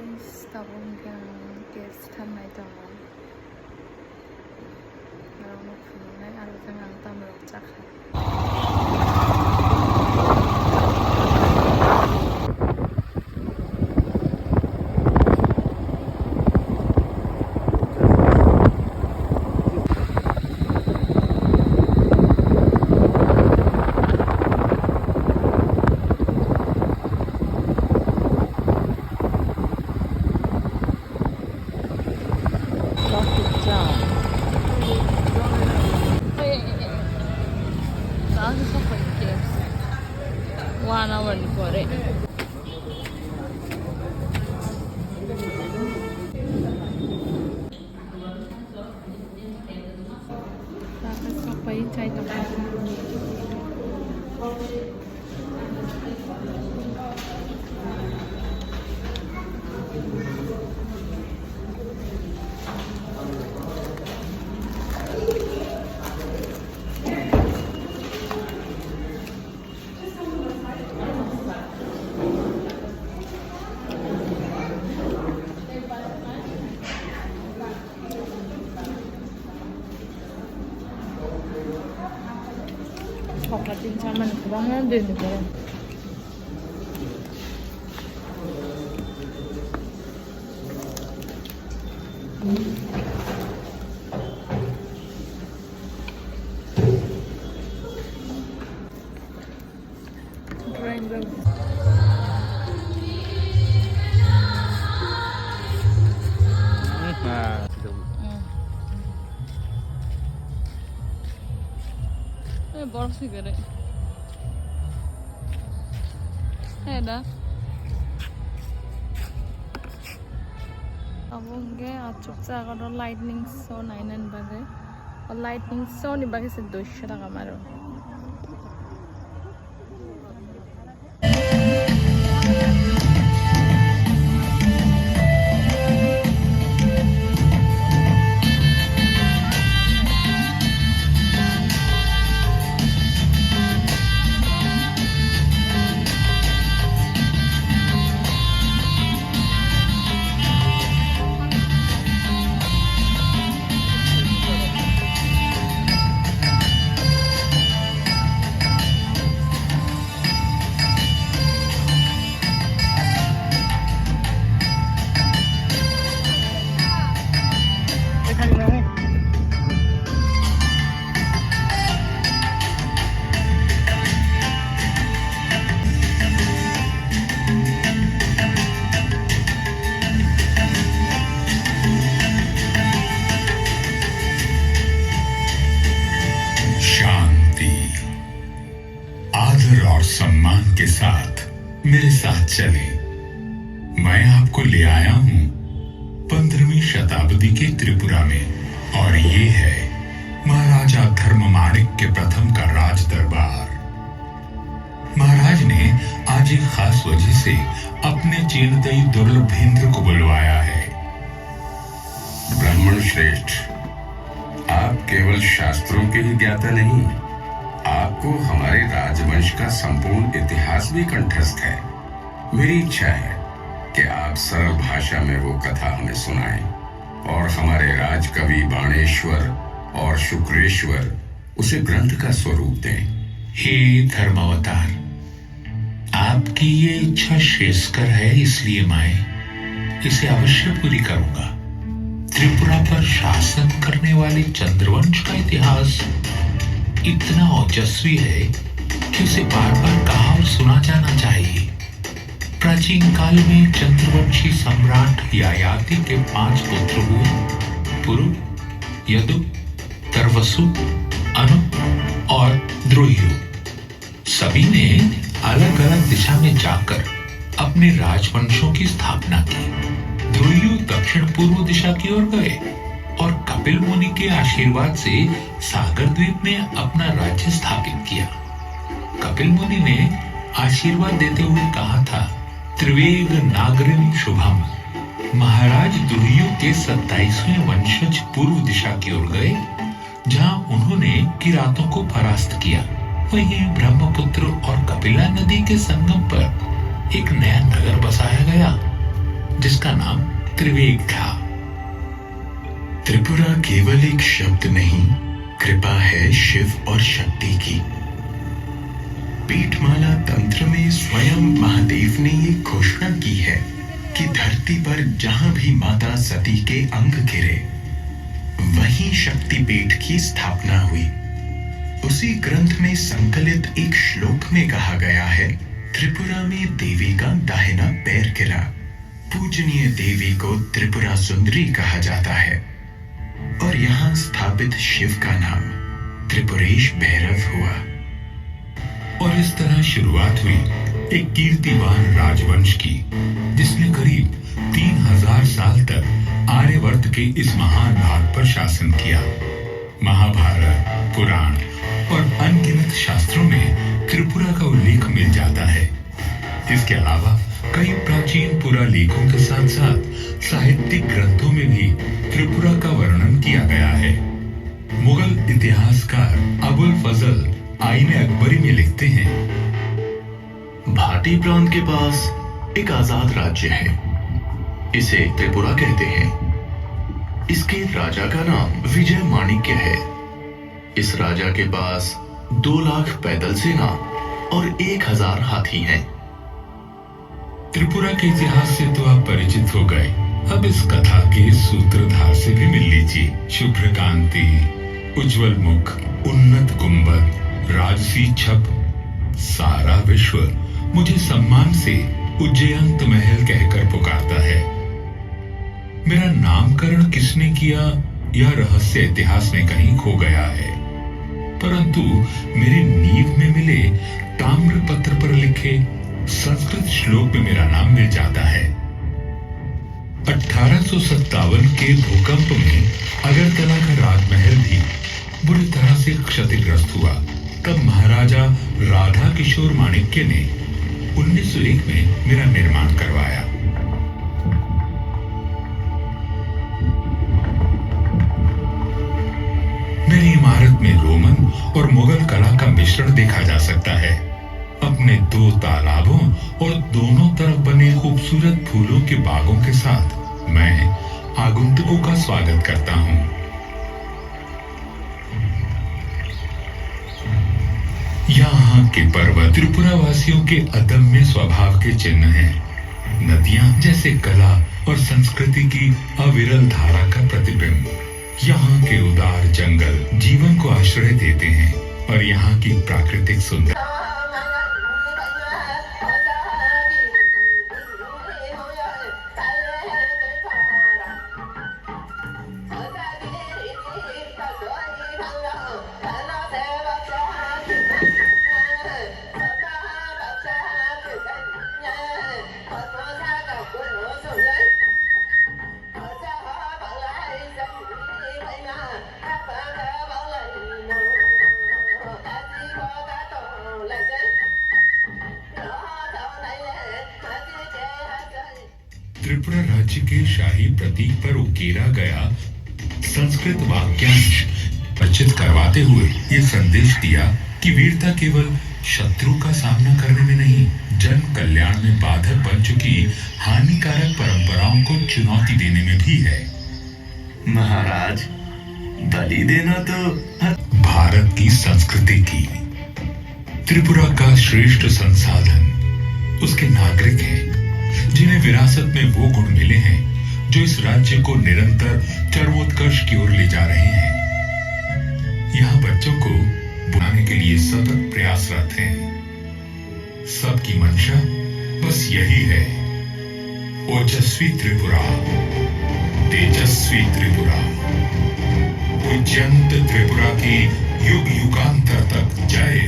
guys, tapos kang guestan na ito mo. Parang magpuno na yung araw ka nga ang tamrok tsaka. পরে সবাই চাইতো din sama banget deh nih kan. बर्फ से करे है ना अब होंगे आचुक जाकर लाइटनिंग शो 9 बजे और लाइटनिंग शो नहीं बाकी से 200 টাকা मारो और सम्मान के साथ मेरे साथ चले। मैं आपको ले आया हूं 15वीं शताब्दी के त्रिपुरा में और ये है महाराजा धर्ममाणिक के प्रथम का राज दरबार। महाराज ने आज एक खास वजह से अपने चेलदई दुर्लभेंद्र को बुलवाया है। ब्राह्मण श्रेष्ठ, आप केवल शास्त्रों के ही ज्ञाता नहीं, आपको हमारे राजवंश का संपूर्ण इतिहास भी कंठस्थ है। मेरी इच्छा है कि आप सरल भाषा में वो कथा हमें सुनाएं और हमारे राजकवि बाणेश्वर और शुक्रेश्वर उसे ग्रंथ का स्वरूप दें। हे धर्मावतार, आपकी ये इच्छा श्रेयस्कर है, इसलिए मैं इसे अवश्य पूरी करूंगा। त्रिपुरा पर शासन करने वाले चंद्रवंश का इतिहास इतना ओजस्वी है कि उसे बार बार कहा और सुना जाना चाहिए। प्राचीन काल में चंद्रवंशी सम्राट ययाति के 5 पुत्र हुए, पुरु, यदु, तरवसु, अनु और द्रोह्यु। सभी ने अलग अलग दिशा में जाकर अपने राजवंशों की स्थापना की। द्रोह्यु दक्षिण पूर्व दिशा की ओर गए और कपिल मुनि के आशीर्वाद से सागर द्वीप में अपना राज्य स्थापित किया। कपिल मुनि ने आशीर्वाद देते हुए कहा था, त्रिवेग नागरिणी शुभम। महाराज द्रोह्यु के 27वें वंशज पूर्व दिशा की ओर गए, जहां उन्होंने किरातों को परास्त किया। वहीं ब्रह्मपुत्र और कपिला नदी के संगम पर एक नया नगर बसाया गया, जिसका नाम त्रिवेग था। त्रिपुरा केवल एक शब्द नहीं, कृपा है शिव और शक्ति की। पीठमाला तंत्र में स्वयं महादेव ने ये घोषणा की है कि धरती पर जहां भी माता सती के अंग गिरे वहीं शक्तिपीठ की स्थापना हुई। उसी ग्रंथ में संकलित एक श्लोक में कहा गया है, त्रिपुरा में देवी का दाहिना पैर गिरा। पूजनीय देवी को त्रिपुरा सुंदरी कहा जाता है और यहाँ स्थापित शिव का नाम त्रिपुरेश भैरव हुआ। और इस तरह शुरुआत हुई एक कीर्तिवान राजवंश की, जिसने करीब 3000 साल तक आर्यवर्त के इस महान भाग पर शासन किया। महाभारत, पुराण और अनगिनत शास्त्रों में त्रिपुरा का उल्लेख मिल जाता है। इसके अलावा कई प्राचीन पुरालेखों के साथ साथ साहित्यिक ग्रंथों में भी त्रिपुरा का वर्णन किया गया है। मुगल इतिहासकार अबुल फजल आईने अकबरी में लिखते हैं, भाटी प्रांत के पास एक आजाद राज्य है, इसे त्रिपुरा कहते हैं। इसके राजा का नाम विजय माणिक्य है। इस राजा के पास 2 लाख पैदल सेना और 1000 हाथी हैं। त्रिपुरा के इतिहास से तो आप परिचित हो गए, अब इस कथा के सूत्रधार से भी मिल लीजिए। शुभ्र कांति, उज्जवल मुख, उन्नत गुंबद, राजसी छप, सारा विश्व मुझे सम्मान से उज्जयंत महल कहकर पुकारता है। मेरा नामकरण किसने किया यह रहस्य इतिहास में कहीं खो गया है, परंतु मेरी नींव में मिले ताम्र पत्र पर लिखे संस्कृत श्लोक में मेरा नाम मिल जाता है। 1857 के भूकंप में अगरतला का राजमहल भी बुरी तरह से क्षतिग्रस्त हुआ। तब महाराजा राधा किशोर माणिक्य ने 1901 में मेरा निर्माण करवाया। मेरी इमारत में रोमन और मुगल कला का मिश्रण देखा जा सकता है। अपने 2 तालाबों और दोनों तरफ बने खूबसूरत फूलों के बागों के साथ मैं आगंतुकों का स्वागत करता हूं। यहाँ के पर्वत त्रिपुरा वासियों के अदम्य स्वभाव के चिन्ह हैं। नदियां जैसे कला और संस्कृति की अविरल धारा का प्रतिबिंब। यहाँ के उदार जंगल जीवन को आश्रय देते हैं और यहाँ की प्राकृतिक सुंदरता त्रिपुरा राज्य के शाही प्रतीक पर उकेरा गया संस्कृत वाक्यांश परिचित करवाते हुए ये संदेश दिया कि वीरता केवल शत्रु का सामना करने में नहीं, जन कल्याण में बाधक बन चुकी हानिकारक परंपराओं को चुनौती देने में भी है। महाराज, बलि देना तो भारत की संस्कृति की, त्रिपुरा का श्रेष्ठ संसाधन उसके नागरिक हैं, जिन्हें विरासत में वो गुण मिले हैं जो इस राज्य को निरंतर चरमोत्कर्ष की ओर ले जा रहे हैं। यहाँ बच्चों को बुलाने के लिए सतत प्रयासरत हैं। सबकी मंशा बस यही है, ओजस्वी त्रिपुरा, तेजस्वी त्रिपुरा, पूज्यंत त्रिपुरा की युग युगांतर तक जय